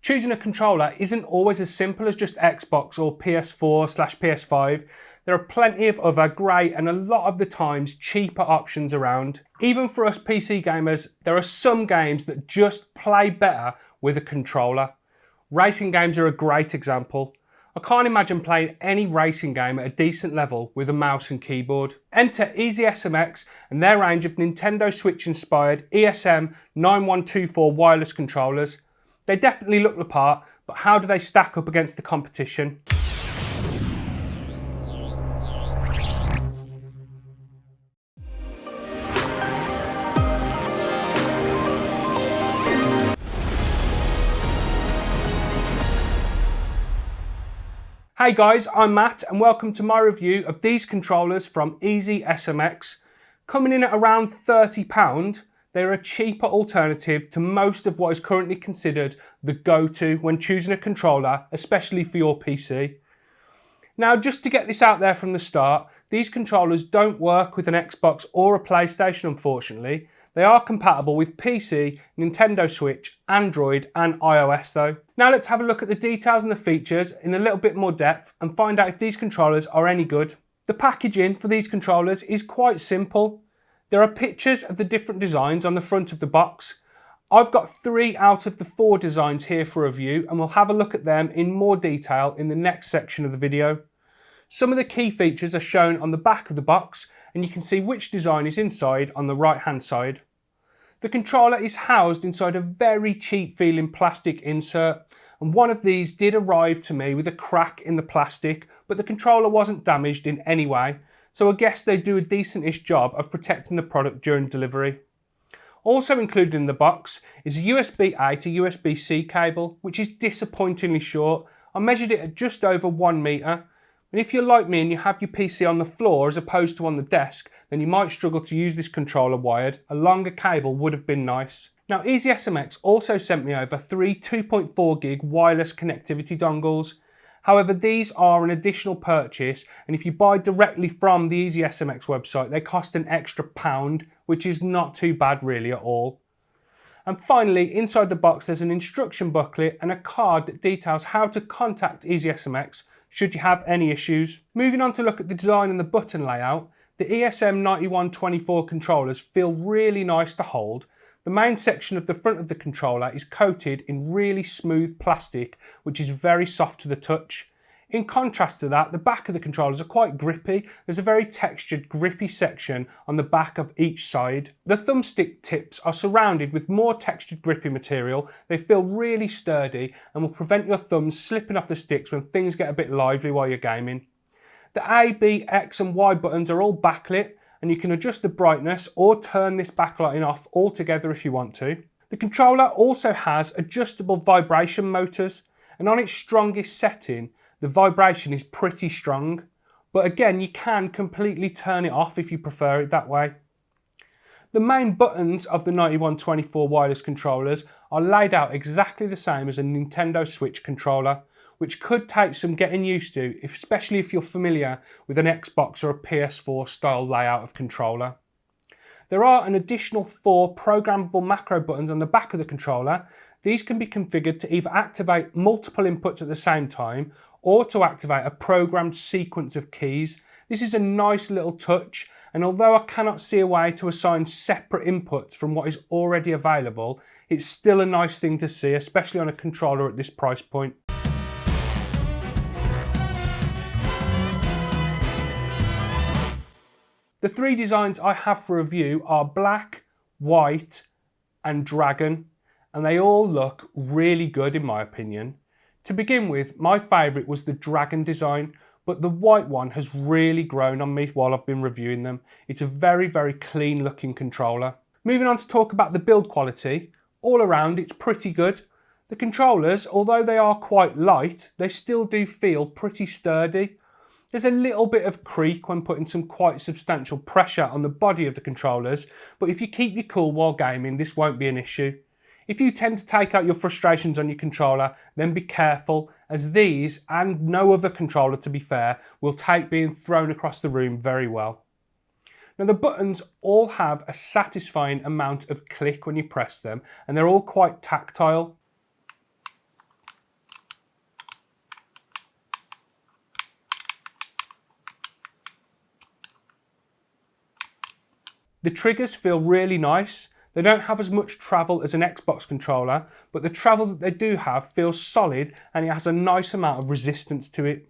Choosing a controller isn't always as simple as just Xbox or PS4/PS5. There are plenty of other great and a lot of the times cheaper options around. Even for us PC gamers, there are some games that just play better with a controller. Racing games are a great example. I can't imagine playing any racing game at a decent level with a mouse and keyboard. Enter EasySMX and their range of Nintendo Switch inspired ESM-9124 wireless controllers. They definitely look the part, but how do they stack up against the competition? Hey guys, I'm Matt and welcome to my review of these controllers from EasySMX. Coming in at around £30, they're a cheaper alternative to most of what is currently considered the go-to when choosing a controller, especially for your PC. Now, just to get this out there from the start, these controllers don't work with an Xbox or a PlayStation, unfortunately. They are compatible with PC, Nintendo Switch, Android and iOS though. Now let's have a look at the details and the features in a little bit more depth and find out if these controllers are any good. The packaging for these controllers is quite simple. There are pictures of the different designs on the front of the box. I've got 3 out of the 4 designs here for review and we'll have a look at them in more detail in the next section of the video. Some of the key features are shown on the back of the box and you can see which design is inside on the right hand side. The controller is housed inside a very cheap feeling plastic insert, and one of these did arrive to me with a crack in the plastic, but the controller wasn't damaged in any way, so I guess they do a decent-ish job of protecting the product during delivery. Also included in the box is a USB-A to USB-C cable, which is disappointingly short. I measured it at just over 1 metre. And if you're like me and you have your PC on the floor as opposed to on the desk, then you might struggle to use this controller wired. A longer cable would have been nice. Now, EasySMX also sent me over 3 2.4 gig wireless connectivity dongles. However, these are an additional purchase, and if you buy directly from the EasySMX website, they cost an extra £1, which is not too bad really at all. And finally, inside the box, there's an instruction booklet and a card that details how to contact EasySMX should you have any issues. Moving on to look at the design and the button layout, the ESM-9124 controllers feel really nice to hold. The main section of the front of the controller is coated in really smooth plastic, which is very soft to the touch. In contrast to that, the back of the controllers are quite grippy. There's a very textured, grippy section on the back of each side. The thumbstick tips are surrounded with more textured, grippy material. They feel really sturdy and will prevent your thumbs slipping off the sticks when things get a bit lively while you're gaming. The A, B, X and Y buttons are all backlit, and you can adjust the brightness or turn this backlighting off altogether if you want to. The controller also has adjustable vibration motors, and on its strongest setting, the vibration is pretty strong, but again, you can completely turn it off if you prefer it that way. The main buttons of the 9124 wireless controllers are laid out exactly the same as a Nintendo Switch controller, which could take some getting used to, especially if you're familiar with an Xbox or a PS4 style layout of controller. There are an additional 4 programmable macro buttons on the back of the controller. These can be configured to either activate multiple inputs at the same time or to activate a programmed sequence of keys. This is a nice little touch, and although I cannot see a way to assign separate inputs from what is already available, it's still a nice thing to see, especially on a controller at this price point. The 3 designs I have for review are black, white and dragon, and they all look really good in my opinion. To begin with, my favourite was the dragon design, but the white one has really grown on me while I've been reviewing them. It's a very, very clean looking controller. Moving on to talk about the build quality, all around it's pretty good. The controllers, although they are quite light, they still do feel pretty sturdy. There's a little bit of creak when putting some quite substantial pressure on the body of the controllers, but if you keep your cool while gaming, this won't be an issue. If you tend to take out your frustrations on your controller, then be careful, as these, and no other controller to be fair, will take being thrown across the room very well. Now the buttons all have a satisfying amount of click when you press them, and they're all quite tactile. The triggers feel really nice. They don't have as much travel as an Xbox controller, but the travel that they do have feels solid and it has a nice amount of resistance to it.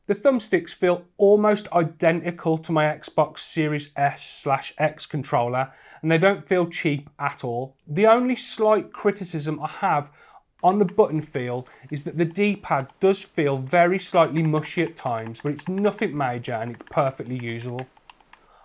The thumbsticks feel almost identical to my Xbox Series S/X controller, and they don't feel cheap at all. The only slight criticism I have on the button feel is that the D-pad does feel very slightly mushy at times, but it's nothing major and it's perfectly usable.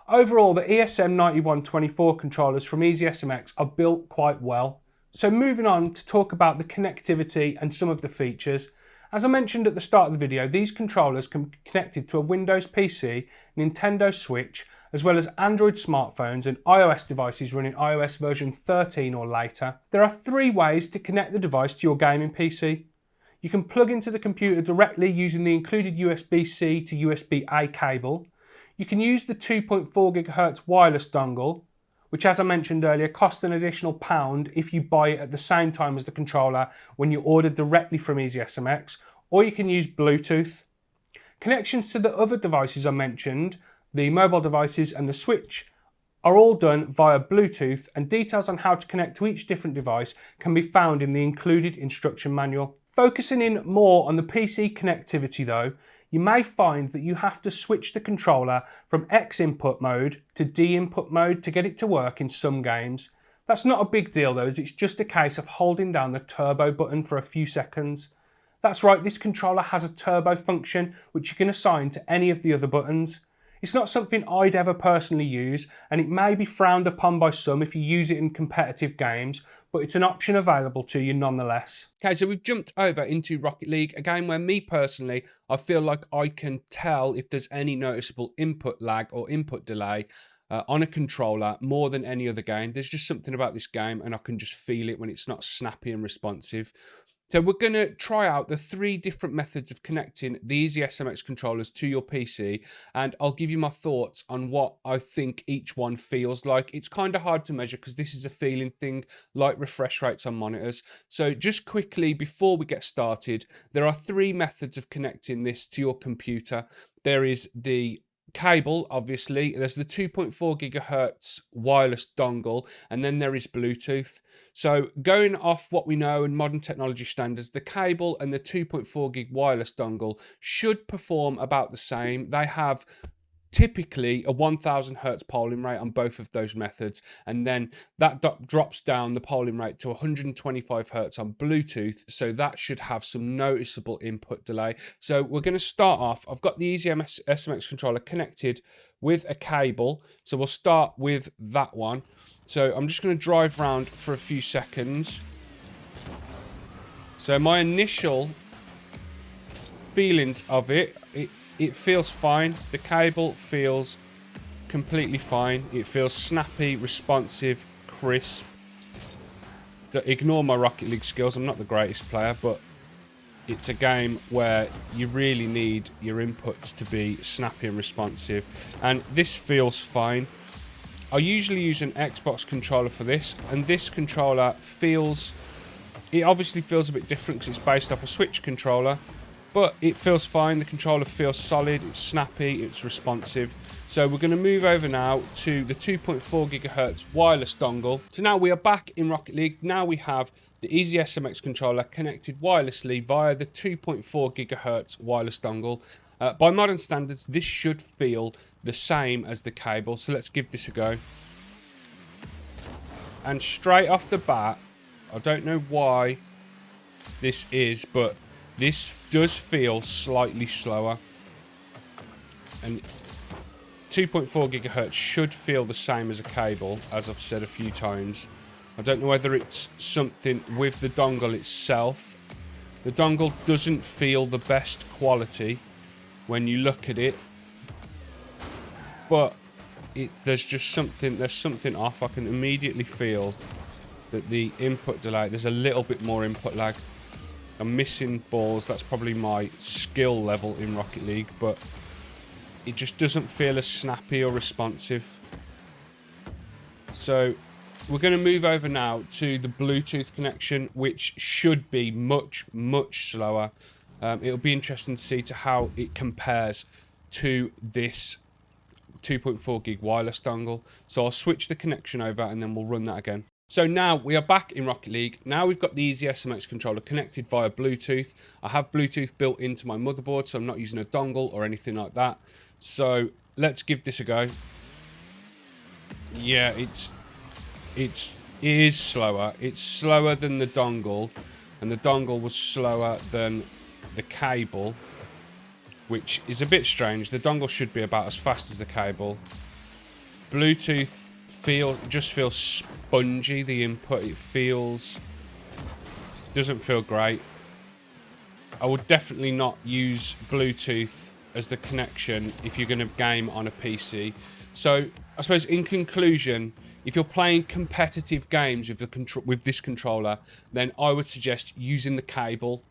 Overall, the ESM-9124 controllers from EasySMX are built quite well. So moving on to talk about the connectivity and some of the features. As I mentioned at the start of the video, these controllers can be connected to a Windows PC, Nintendo Switch, as well as Android smartphones and iOS devices running iOS version 13 or later. There are 3 ways to connect the device to your gaming PC. You can plug into the computer directly using the included USB-C to USB-A cable. You can use the 2.4 GHz wireless dongle, which, as I mentioned earlier, costs an additional £1 if you buy it at the same time as the controller when you order directly from EasySMX, or you can use Bluetooth. Connections to the other devices I mentioned, the mobile devices and the Switch, are all done via Bluetooth, and details on how to connect to each different device can be found in the included instruction manual. Focusing in more on the PC connectivity though, you may find that you have to switch the controller from X input mode to D input mode to get it to work in some games. That's not a big deal though, as it's just a case of holding down the turbo button for a few seconds. That's right, this controller has a turbo function which you can assign to any of the other buttons. It's not something I'd ever personally use, and it may be frowned upon by some if you use it in competitive games, but it's an option available to you nonetheless. Okay, so we've jumped over into Rocket League, a game where me personally, I feel like I can tell if there's any noticeable input lag or input delay on a controller more than any other game. There's just something about this game and I can just feel it when it's not snappy and responsive. So we're going to try out the 3 different methods of connecting the EasySMX controllers to your PC, and I'll give you my thoughts on what I think each one feels like. It's kind of hard to measure because this is a feeling thing, like refresh rates on monitors. So just quickly before we get started, there are 3 methods of connecting this to your computer. There is the cable, obviously, there's the 2.4 GHz wireless dongle, and then there is Bluetooth. So going off what we know in modern technology standards, the cable and the 2.4 gig wireless dongle should perform about the same. They have typically a 1000 hertz polling rate on both of those methods, and then that drops down the polling rate to 125 hertz on Bluetooth, so that should have some noticeable input delay. So we're going to start off. I've got the EasySMX controller connected with a cable, so we'll start with that one. So I'm just going to drive around for a few seconds. So my initial feelings of it feels fine. The cable feels completely fine. It feels snappy, responsive, crisp. Ignore my Rocket League skills. I'm not the greatest player, but it's a game where you really need your inputs to be snappy and responsive. And this feels fine. I usually use an Xbox controller for this, and this controller feels... It obviously feels a bit different because it's based off a Switch controller, but it feels fine. The controller feels solid, it's snappy, it's responsive. So we're going to move over now to the 2.4 GHz wireless dongle. So now we are back in Rocket League. Now we have the EasySMX controller connected wirelessly via the 2.4 GHz wireless dongle. By modern standards, this should feel the same as the cable. So let's give this a go. And straight off the bat, I don't know why this is, but this does feel slightly slower. And 2.4 GHz should feel the same as a cable, as I've said a few times. I don't know whether it's something with the dongle itself. The dongle doesn't feel the best quality when you look at it, but there's something off. I can immediately feel that the input delay, there's a little bit more input lag. I'm missing balls. That's probably my skill level in Rocket League, but it just doesn't feel as snappy or responsive. So we're going to move over now to the Bluetooth connection, which should be much, much slower. It'll be interesting to see how it compares to this 2.4 gig wireless dongle. So I'll switch the connection over and then we'll run that again. So now we are back in Rocket League. Now we've got the EasySMX controller connected via Bluetooth. I have Bluetooth built into my motherboard, so I'm not using a dongle or anything like that. So let's give this a go. Yeah, it is slower. It's slower than the dongle, and the dongle was slower than the cable, which is a bit strange. The dongle should be about as fast as the cable. Bluetooth just feels spongy, the input. It doesn't feel great. I would definitely not use Bluetooth as the connection if you're going to game on a PC. So I suppose in conclusion, if you're playing competitive games with this controller, then I would suggest using the cable.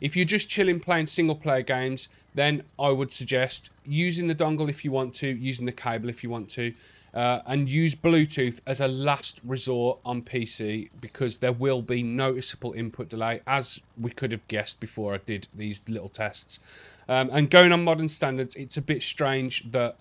If you're just chilling playing single player games, then I would suggest using the dongle if you want to, using the cable if you want to, and use Bluetooth as a last resort on PC, because there will be noticeable input delay, as we could have guessed before I did these little tests. And going on modern standards, it's a bit strange that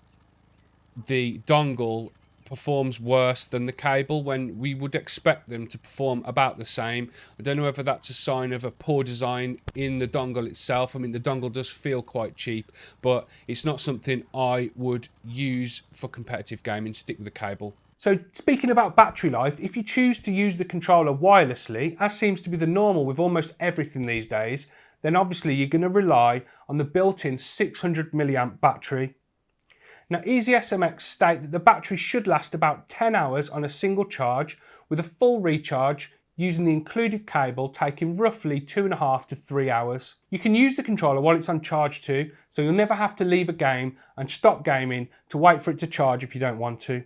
the dongle performs worse than the cable when we would expect them to perform about the same. I don't know whether that's a sign of a poor design in the dongle itself. I mean, the dongle does feel quite cheap, but it's not something I would use for competitive gaming. Stick with the cable. So speaking about battery life, if you choose to use the controller wirelessly, as seems to be the normal with almost everything these days, then obviously you're going to rely on the built-in 600 milliamp battery. Now, EasySMX state that the battery should last about 10 hours on a single charge, with a full recharge using the included cable taking roughly 2.5 to 3 hours. You can use the controller while it's on charge too, so you'll never have to leave a game and stop gaming to wait for it to charge if you don't want to.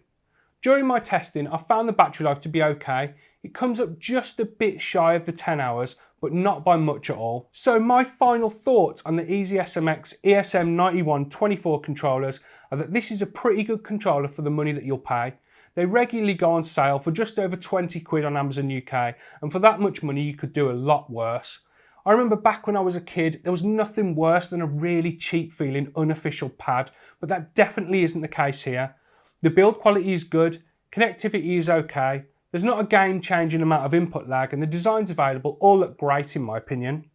During my testing, I found the battery life to be okay. It comes up just a bit shy of the 10 hours, but not by much at all. So my final thoughts on the EasySMX ESM-9124 controllers are that this is a pretty good controller for the money that you'll pay. They regularly go on sale for just over 20 quid on Amazon UK, and for that much money you could do a lot worse. I remember back when I was a kid, there was nothing worse than a really cheap feeling unofficial pad, but that definitely isn't the case here. The build quality is good, connectivity is okay, there's not a game-changing amount of input lag, and the designs available all look great in my opinion.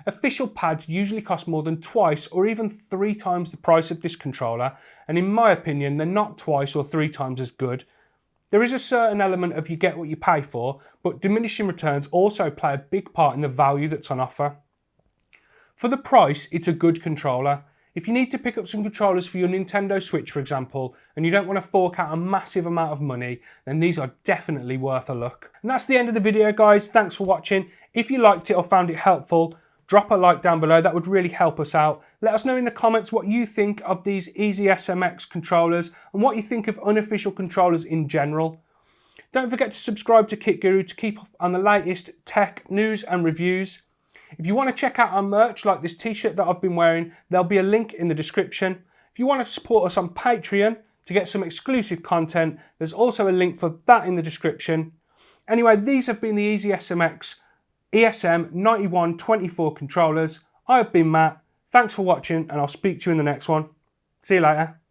Official pads usually cost more than twice or even 3 times the price of this controller, and in my opinion they're not twice or 3 times as good. There is a certain element of you get what you pay for, but diminishing returns also play a big part in the value that's on offer. For the price, it's a good controller. If you need to pick up some controllers for your Nintendo Switch, for example, and you don't want to fork out a massive amount of money, then these are definitely worth a look. And that's the end of the video, guys. Thanks for watching. If you liked it or found it helpful, drop a like down below. That would really help us out. Let us know in the comments what you think of these EasySMX controllers and what you think of unofficial controllers in general. Don't forget to subscribe to Kit Guru to keep up on the latest tech news and reviews. If you want to check out our merch, like this t-shirt that I've been wearing, there'll be a link in the description. If you want to support us on Patreon to get some exclusive content, there's also a link for that in the description. Anyway, these have been the EasySMX ESM-9124 controllers. I have been Matt. Thanks for watching, and I'll speak to you in the next one. See you later.